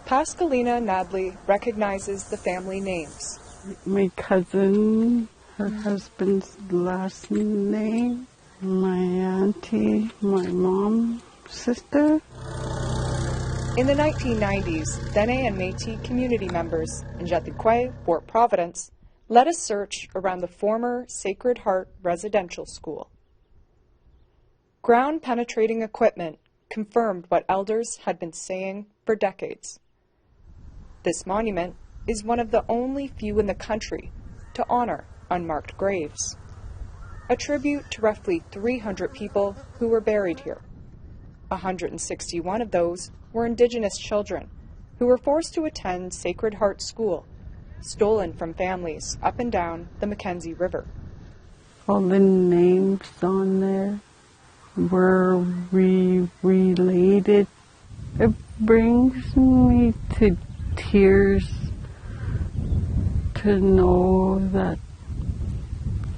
Paschalina Nadli recognizes the family names. My cousin, her husband's last name, my auntie, my mom, sister. In the 1990s, then N.W.T community members in Zhahti Kue, Fort Providence, led a search around the former Sacred Heart Residential School. Ground-penetrating equipment confirmed what elders had been saying for decades. This monument is one of the only few in the country to honor unmarked graves, a tribute to roughly 300 people who were buried here. 161 of those were Indigenous children who were forced to attend Sacred Heart School, stolen from families up and down the Mackenzie River. All the names on there were related. It brings me to tears to know that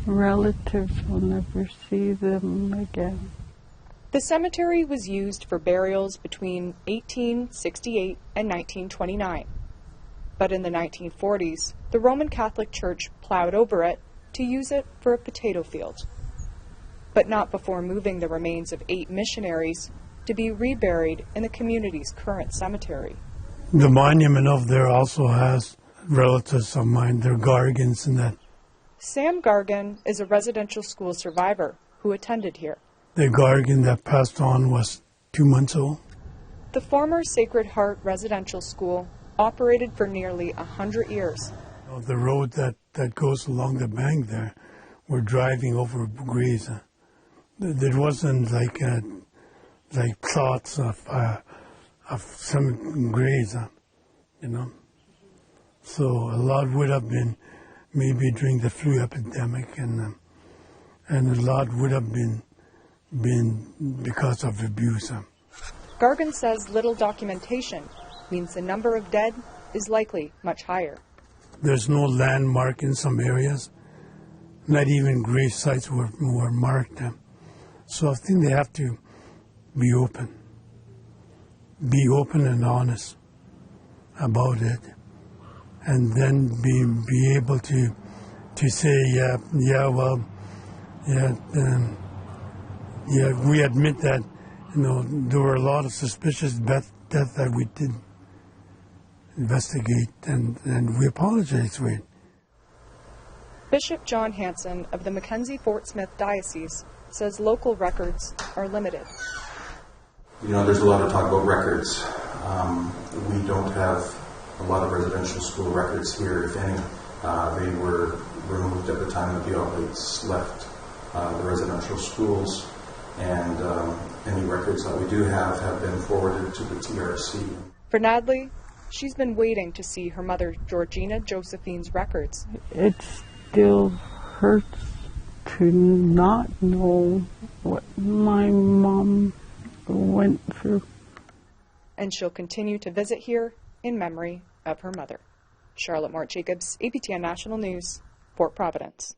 relatives will never see them again. The cemetery was used for burials between 1868 and 1929. But in the 1940s, the Roman Catholic Church plowed over it to use it for a potato field. But not before moving the remains of 8 missionaries to be reburied in the community's current cemetery. The monument over there also has relatives of mine, they're Gargans and that. Sam Gargan is a residential school survivor who attended here. The Gargan that passed on was 2 months old. The former Sacred Heart Residential School operated for nearly 100 years. The road that goes along the bank there, we're driving over graves. There wasn't like plots of some graves, So a lot would have been maybe during the flu epidemic, and a lot would have been because of abuse. Gargan says little documentation means the number of dead is likely much higher. There's no landmark in some areas. Not even grave sites were marked. So I think they have to be open and honest about it, and then be able to say, we admit that, there were a lot of suspicious deaths that we did investigate, and we apologize for it. Bishop John Hanson of the Mackenzie-Fort Smith Diocese says local records are limited. There's a lot of talk about records. We don't have a lot of residential school records here, if any. They were removed at the time that the Oblates left the residential schools, and any records that we do have been forwarded to the TRC. For Nadli, she's been waiting to see her mother Georgina Josephine's records. It still hurts to not know what my mom went through. And she'll continue to visit here in memory of her mother. Charlotte Mort Jacobs, APTN National News, Fort Providence.